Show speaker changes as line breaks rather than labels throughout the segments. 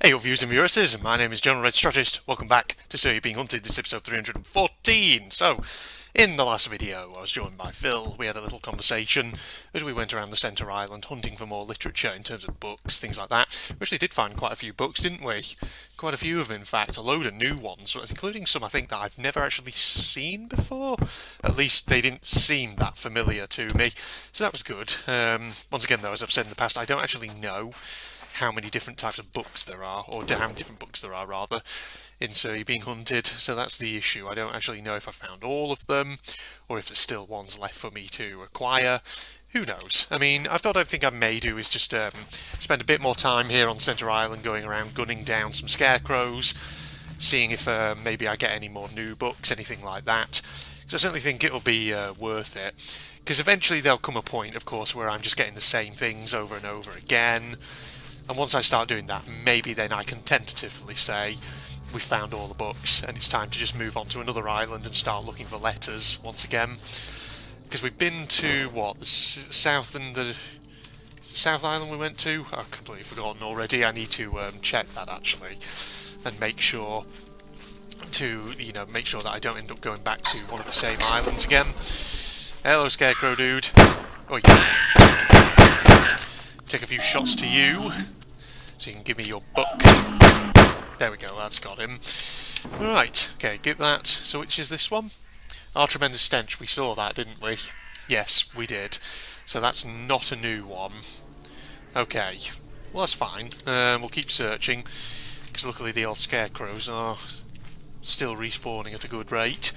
Hey, your viewers and viewers, my name is General Red Strategist. Welcome back to So You're Being Hunted. This is episode 314. So, in the last video, I was joined by Phil. We had a little conversation as we went around the Centre Island hunting for more literature in terms of books, things like that. We actually did find quite a few books, didn't we? Quite a few of them, in fact, a load of new ones, including some I think that I've never actually seen before. At least they didn't seem that familiar to me, so that was good. Once again, though, as I've said in the past, I don't actually know how many different types of books there are, or how many different books there are rather, in So You're Being Hunted. So that's the issue. I don't actually know if I found all of them, or if there's still ones left for me to acquire. Who knows? I mean, I think I may do is just spend a bit more time here on Centre Island going around gunning down some scarecrows, seeing if maybe I get any more new books, anything like that. Because I certainly think it'll be worth it. Because eventually there'll come a point, of course, where I'm just getting the same things over and over again. And once I start doing that, maybe then I can tentatively say we found all the books and it's time to just move on to another island and start looking for letters once again. Because we've been to, what, the south and the South Island we went to? I've completely forgotten already. I need to check that actually and make sure to, make sure that I don't end up going back to one of the same islands again. Hello, Scarecrow dude. Oh, yeah. Take a few shots to you, so you can give me your book. There we go, that's got him. Right, okay, get that. So which is this one? Our Tremendous Stench, we saw that, didn't we? Yes, we did. So that's not a new one. Okay, well that's fine. We'll keep searching, because luckily the old scarecrows are still respawning at a good rate.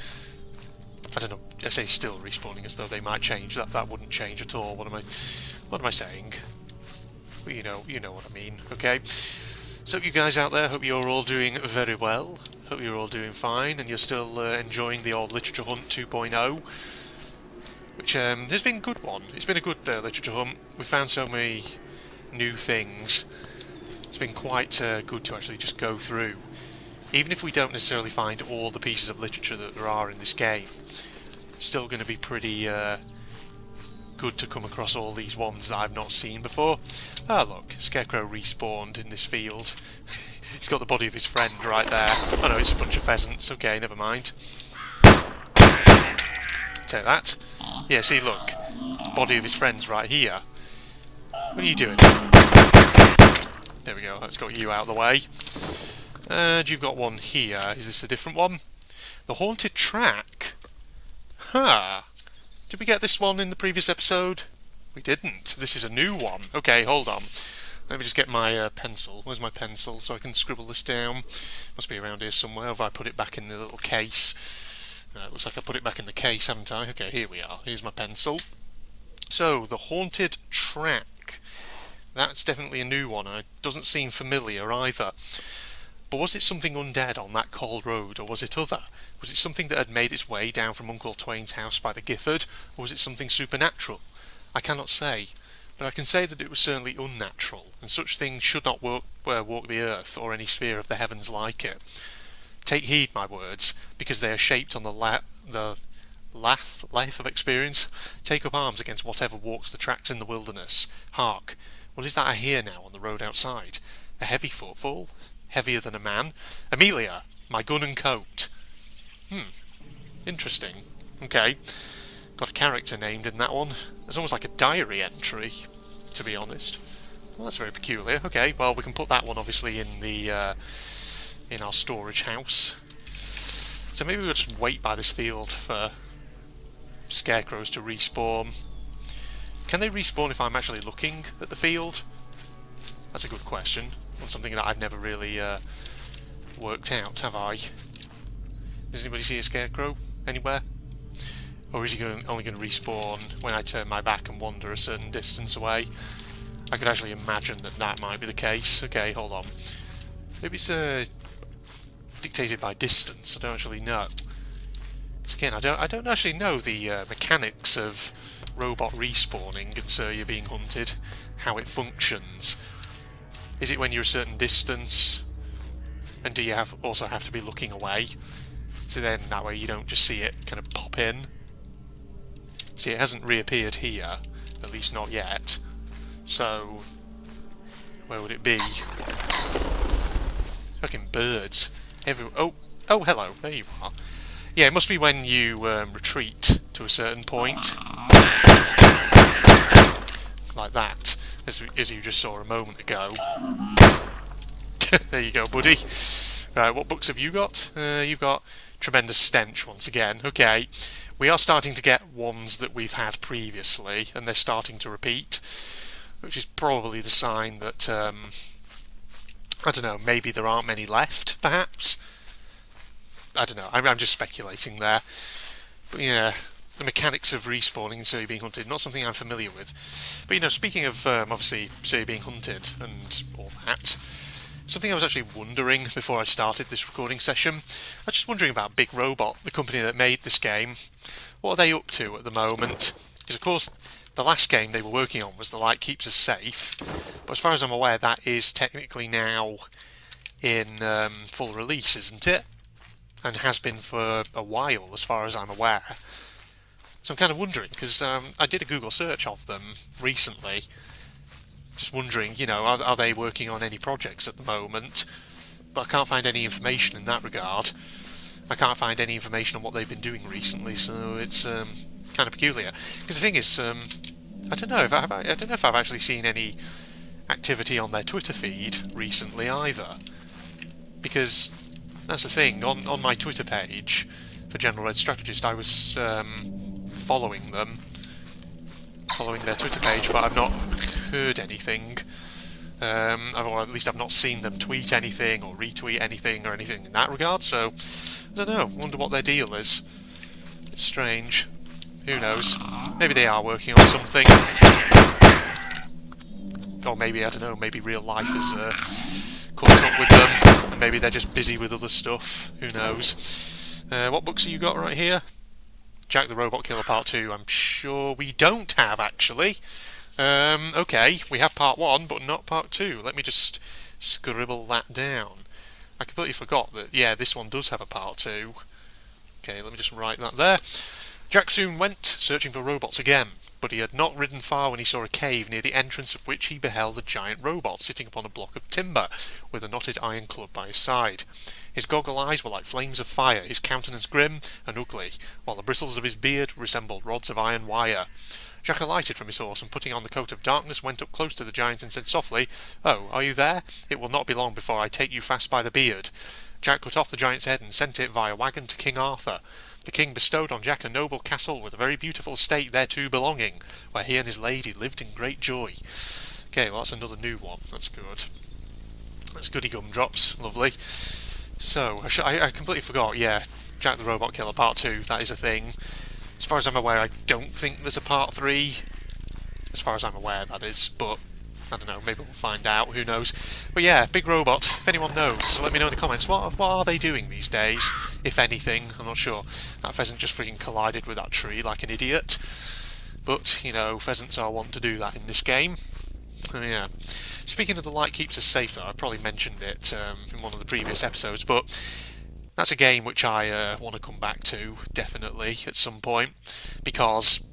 I don't know, I say still respawning as though they might change. That wouldn't change at all. What am I saying? Well, you know what I mean, okay? So you guys out there, hope you're all doing very well. Hope you're all doing fine, and you're still enjoying the old Literature Hunt 2.0, which has been a good one. It's been a good Literature Hunt. We found so many new things. It's been quite good to actually just go through. Even if we don't necessarily find all the pieces of literature that there are in this game, it's still going to be pretty good to come across all these ones that I've not seen before. Ah, look, Scarecrow respawned in this field. He's got the body of his friend right there. Oh no, it's a bunch of pheasants. Okay, never mind. Take that. Yeah, see, look. Body of his friend's right here. What are you doing? There we go, that's got you out of the way. And you've got one here. Is this a different one? The Haunted Track. Huh. Did we get this one in the previous episode? We didn't. This is a new one. Okay, hold on. Let me just get my pencil. Where's my pencil? So I can scribble this down. Must be around here somewhere. Have I put it back in the little case? It looks like I put it back in the case, haven't I? Okay, here we are. Here's my pencil. So, the Haunted Track. That's definitely a new one, and it doesn't seem familiar either. But was it something undead on that cold road, or was it other? Was it something that had made its way down from Uncle Twain's house by the Gifford, or was it something supernatural? I cannot say, but I can say that it was certainly unnatural, and such things should not walk the earth or any sphere of the heavens like it. Take heed, my words, because they are shaped on the lathe of experience. Take up arms against whatever walks the tracks in the wilderness. Hark, what is that I hear now on the road outside? A heavy footfall? Heavier than a man? Amelia, my gun and coat. Interesting. Okay. Got a character named in that one. It's almost like a diary entry, to be honest. Well, that's very peculiar. Okay, well, we can put that one obviously in the in our storage house. So maybe we'll just wait by this field for scarecrows to respawn. Can they respawn if I'm actually looking at the field? That's a good question. That's something that I've never really worked out, have I? Does anybody see a scarecrow anywhere? Or is he only going to respawn when I turn my back and wander a certain distance away? I could actually imagine that might be the case. Okay, hold on. Maybe it's dictated by distance. I don't actually know. So again, I don't actually know the mechanics of robot respawning and So You're Being Hunted, how it functions. Is it when you're a certain distance? And do you also have to be looking away? So then that way you don't just see it kind of pop in. See, it hasn't reappeared here, at least not yet. So, where would it be? Fucking birds. Oh, hello. There you are. Yeah, it must be when you retreat to a certain point. Like that, as you just saw a moment ago. There you go, buddy. Right, what books have you got? You've got Tremendous Stench once again. Okay, we are starting to get ones that we've had previously, and they're starting to repeat, which is probably the sign that, I don't know, maybe there aren't many left, perhaps? I don't know, I'm just speculating there. But yeah, the mechanics of respawning and Surrey being hunted, not something I'm familiar with. But you know, speaking of obviously Surrey being hunted and all that, something I was actually wondering before I started this recording session, I was just wondering about Big Robot, the company that made this game. What are they up to at the moment? Because of course, the last game they were working on was The Light Keeps Us Safe, but as far as I'm aware, that is technically now in full release, isn't it? And has been for a while, as far as I'm aware. So I'm kind of wondering, because I did a Google search of them recently, just wondering, you know, are they working on any projects at the moment? But I can't find any information in that regard. I can't find any information on what they've been doing recently, so it's kind of peculiar. Because the thing is, I don't know if I've actually seen any activity on their Twitter feed recently either. Because that's the thing, on my Twitter page for General Red Strategist, I was following their Twitter page, but I've not heard anything, or at least I've not seen them tweet anything or retweet anything or anything in that regard, so I don't know, wonder what their deal is. It's strange. Who knows? Maybe they are working on something. Or maybe, I don't know, maybe real life has caught up with them, and maybe they're just busy with other stuff. Who knows? What books have you got right here? Jack the Robot Killer Part 2, I'm sure we don't have, actually. Okay, we have Part 1, but not Part 2. Let me just scribble that down. I completely forgot that, yeah, this one does have a Part 2. Okay, let me just write that there. Jack soon went searching for robots again, but he had not ridden far when he saw a cave near the entrance of which he beheld a giant robot sitting upon a block of timber, with a knotted iron club by his side. His goggle eyes were like flames of fire, his countenance grim and ugly, while the bristles of his beard resembled rods of iron wire. Jack alighted from his horse, and putting on the coat of darkness, went up close to the giant and said softly, "Oh, are you there? It will not be long before I take you fast by the beard." Jack cut off the giant's head and sent it via wagon to King Arthur. The king bestowed on Jack a noble castle with a very beautiful estate thereto belonging, where he and his lady lived in great joy. Okay, well that's another new one. That's good. That's goody gumdrops. Lovely. So, I completely forgot, yeah, Jack the Robot Killer Part 2, that is a thing. As far as I'm aware, I don't think there's a Part 3. As far as I'm aware, that is, but I don't know, maybe we'll find out, who knows. But yeah, Big Robot, if anyone knows, let me know in the comments, what are they doing these days, if anything, I'm not sure. That pheasant just freaking collided with that tree like an idiot. But, you know, pheasants are wont to do that in this game. So yeah. Speaking of The Light Keeps Us Safe, though, I probably mentioned it in one of the previous episodes, but that's a game which I want to come back to, definitely, at some point, because,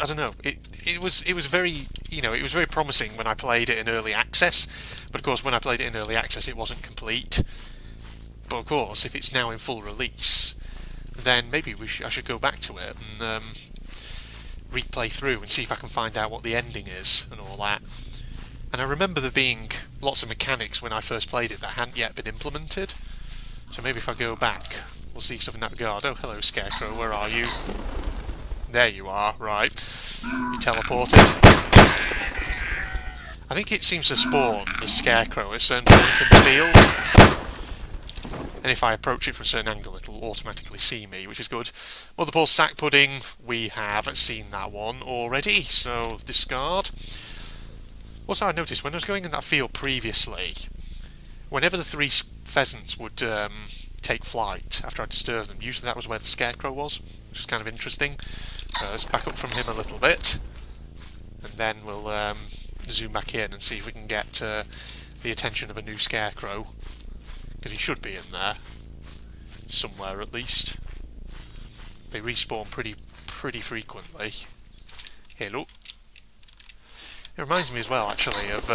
I don't know, it was very, you know, it was very promising when I played it in early access, but of course when I played it in early access it wasn't complete. But of course, if it's now in full release, then maybe I should go back to it and replay through and see if I can find out what the ending is and all that. And I remember there being lots of mechanics when I first played it that hadn't yet been implemented. So maybe if I go back, we'll see stuff in that regard. Oh, hello, Scarecrow, where are you? There you are, right. You teleported. I think it seems to spawn the Scarecrow at a certain point in the field. And if I approach it from a certain angle, it'll automatically see me, which is good. Mother Sack Pudding, we have seen that one already, so discard. Also, I noticed when I was going in that field previously, whenever the three pheasants would take flight after I disturbed them, usually that was where the Scarecrow was, which is kind of interesting. Let's back up from him a little bit, and then we'll zoom back in and see if we can get the attention of a new Scarecrow, because he should be in there, somewhere at least. They respawn pretty frequently. Here, look. It reminds me as well, actually, of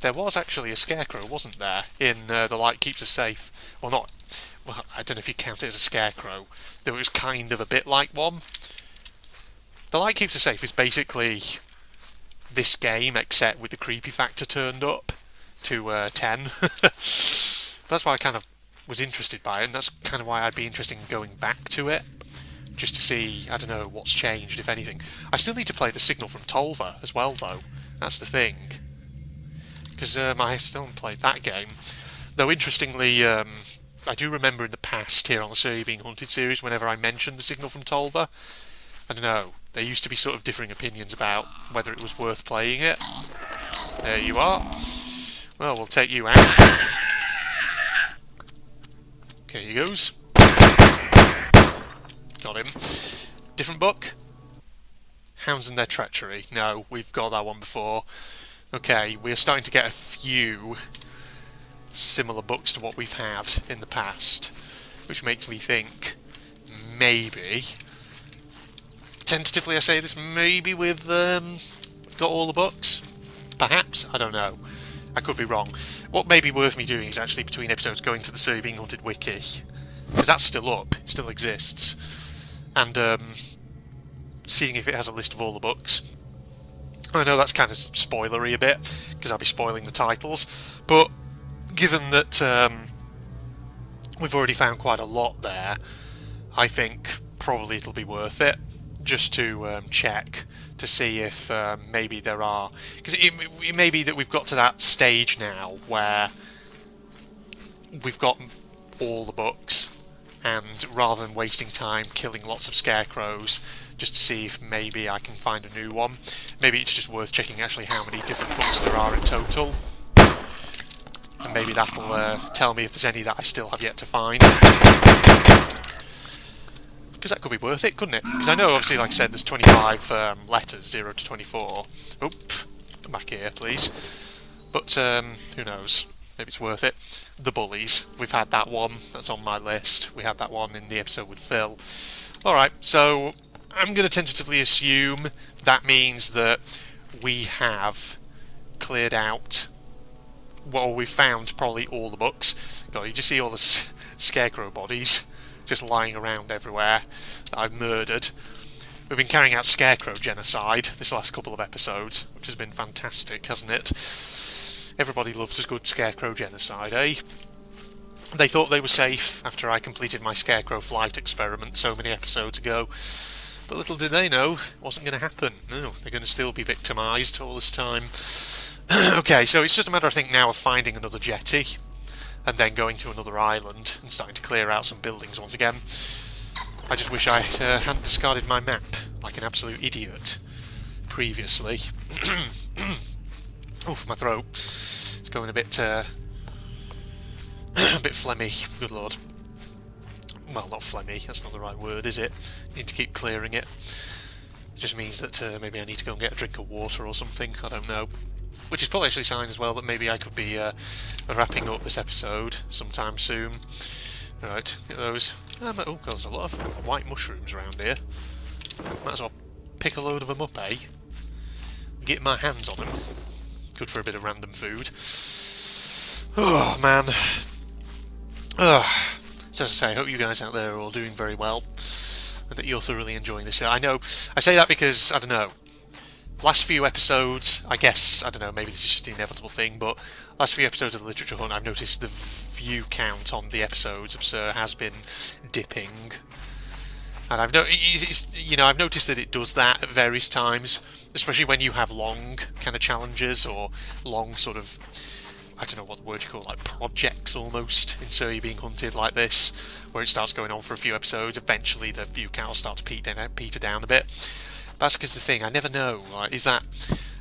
there was actually a scarecrow, wasn't there, in The Light Keeps Us Safe? Well, not... Well, I don't know if you count it as a scarecrow. There was kind of a bit like one. The Light Keeps Us Safe is basically this game, except with the creepy factor turned up to 10. That's why I kind of was interested by it, and that's kind of why I'd be interested in going back to it, just to see, I don't know, what's changed, if anything. I still need to play The Signal from Tolva as well, though. That's the thing. Because I still haven't played that game. Though, interestingly, I do remember in the past here on the So You're Being Hunted series, whenever I mentioned The Signal from Tolva, I don't know, there used to be sort of differing opinions about whether it was worth playing it. There you are. Well, we'll take you out. Okay, he goes. Got him. Different book? Hounds and Their Treachery. No, we've got that one before. Okay, we're starting to get a few similar books to what we've had in the past, which makes me think maybe, tentatively I say this, maybe we've got all the books? Perhaps? I don't know. I could be wrong. What may be worth me doing is actually, between episodes, going to the So You're Being Hunted wiki, because that's still up, it still exists, and seeing if it has a list of all the books. I know that's kind of spoilery a bit, because I'll be spoiling the titles, but given that we've already found quite a lot there, I think probably it'll be worth it, just to check to see if maybe there are... Because it may be that we've got to that stage now where we've got all the books, and rather than wasting time killing lots of scarecrows just to see if maybe I can find a new one, maybe it's just worth checking actually how many different books there are in total, and maybe that'll tell me if there's any that I still have yet to find. Because that could be worth it, couldn't it? Because I know, obviously, like I said, there's 25 letters, 0 to 24. Oop, come back here, please. But, who knows? Maybe it's worth it. The Bullies. We've had that one. That's on my list. We had that one in the episode with Phil. Alright, so I'm going to tentatively assume that means that we have cleared out... Well, we've found probably all the books. God, you just see all the scarecrow bodies just lying around everywhere that I've murdered. We've been carrying out scarecrow genocide this last couple of episodes, which has been fantastic, hasn't it? Everybody loves a good scarecrow genocide, eh? They thought they were safe after I completed my scarecrow flight experiment so many episodes ago, but little did they know it wasn't going to happen. No, they're going to still be victimised all this time. Okay, so it's just a matter, I think, now of finding another jetty, and then going to another island and starting to clear out some buildings once again. I just wish I hadn't discarded my map like an absolute idiot previously. Oof, my throat. It's going a bit phlegmy, good lord. Well, not phlegmy, that's not the right word, is it? Need to keep clearing it. It just means that maybe I need to go and get a drink of water or something, I don't know. Which is probably actually a sign as well that maybe I could be wrapping up this episode sometime soon. Right, get those. Oh god, there's a lot of white mushrooms around here. Might as well pick a load of them up, eh? Get my hands on them. Good for a bit of random food. Oh, man. So as I say, I hope you guys out there are all doing very well, and that you're thoroughly enjoying this. I know, I say that because, I don't know, last few episodes, I guess, I don't know, maybe this is just the inevitable thing, but last few episodes of the Literature Hunt, I've noticed the view count on the episodes of Sir has been dipping. And I've noticed that it does that at various times, especially when you have long kind of challenges, or long sort of, I don't know what the word you call it, like projects almost, in So You're Being Hunted like this, where it starts going on for a few episodes. Eventually the view count will start to peter down a bit. That's because the thing, I never know, like, is that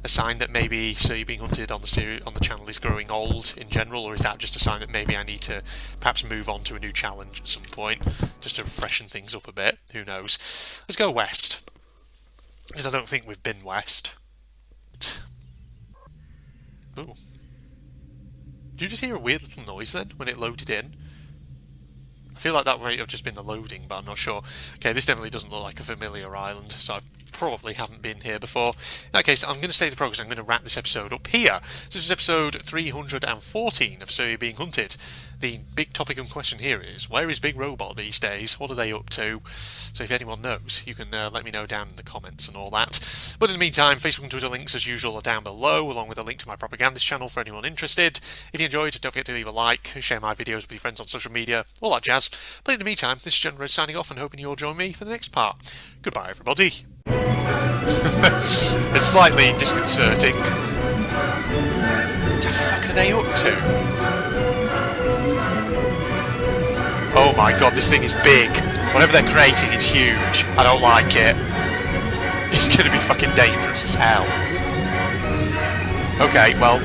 a sign that maybe So You're Being Hunted on the channel is growing old in general, or is that just a sign that maybe I need to perhaps move on to a new challenge at some point, just to freshen things up a bit? Who knows? Let's go west, because I don't think we've been west. Ooh. Did you just hear a weird little noise then, when it loaded in? I feel like that might have just been the loading, but I'm not sure. Okay, this definitely doesn't look like a familiar island, so I probably haven't been here before. In that case, I'm going to save the progress. I'm going to wrap this episode up here. So this is episode 314 of So You're Being Hunted. The big topic and question here is, where is Big Robot these days? What are they up to? So if anyone knows, you can let me know down in the comments and all that. But in the meantime, Facebook and Twitter links, as usual, are down below, along with a link to my propagandist channel for anyone interested. If you enjoyed, don't forget to leave a like, share my videos with your friends on social media, all that jazz. But in the meantime, this is General Red signing off and hoping you all join me for the next part. Goodbye, everybody. It's slightly disconcerting. What the fuck are they up to? Oh my god, this thing is big. Whatever they're creating, it's huge. I don't like it. It's gonna be fucking dangerous as hell. Okay, well,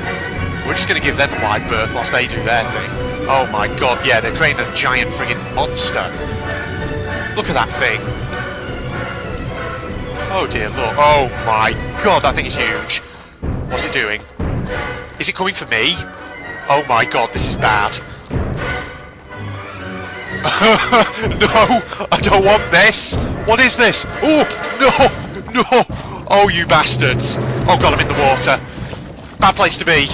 we're just gonna give them a wide berth whilst they do their thing. Oh my god, yeah, they're creating a giant friggin' monster. Look at that thing. Oh dear, look. Oh my god, that thing is huge. What's it doing? Is it coming for me? Oh my god, this is bad. No, I don't want this. What is this? Oh, no, no. Oh, you bastards. Oh god, I'm in the water. Bad place to be.